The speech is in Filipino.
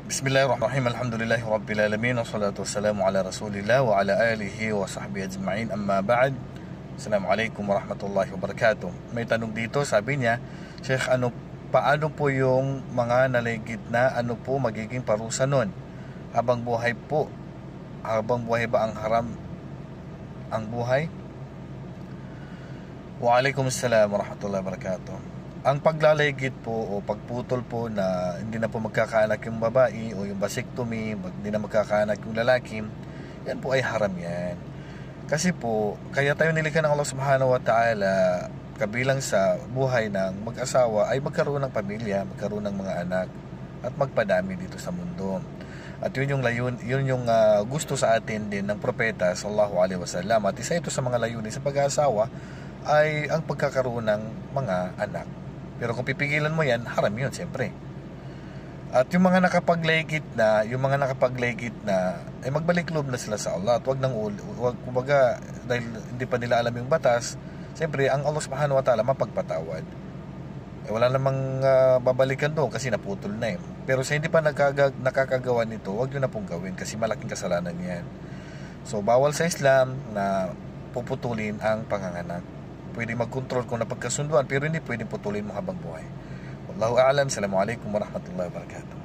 Bismillahirrahmanirrahim. Alhamdulillahi Rabbil Alamin. Wassalatu wassalamu ala Rasulillah wa ala alihi wa sahbihi ajma'in. Amma ba'd. Assalamualaikum warahmatullahi wabarakatuh. May tanong dito, sabi niya, Sheikh, paano po yung mga naligid na po magiging parusa nun? Habang buhay ba ang haram ang buhay? Waalaikumsalam warahmatullahi wabarakatuh. Ang paglaligid po o pagputol po na hindi na po magkakaanak yung babae o yung vasectomy, hindi na magkakaanak yung lalaki, yan po ay haram yan. Kasi po, kaya tayo nilikha ng Allah subhanahu wa ta'ala kabilang sa buhay ng mag-asawa ay magkaroon ng pamilya, magkaroon ng mga anak at magpadami dito sa mundo. At yun yung gusto sa atin din ng propeta sallallahu alaihi wasallam. At isa ito sa mga layunin sa pag-aasawa ay ang pagkakaroon ng mga anak. Pero kung pipigilan mo yan, haram yun siyempre. At yung mga nakapaglegit na, ay magbalik loob na sila sa Allah. At kumbaga, dahil hindi pa nila alam yung batas, siyempre ang Allah subhanahu wa ta'ala mapagpatawad. Wala namang babalikan doon kasi naputol na eh. Pero sa hindi pa nakakagawa nito, huwag nyo na pong gawin kasi malaking kasalanan yan. So bawal sa Islam na puputulin ang panganganak. Pwede mag-control kung napagkasunduan, pero hindi pwede putulin mo habang buhay. Wallahu a'lam. Assalamualaikum warahmatullahi wabarakatuh.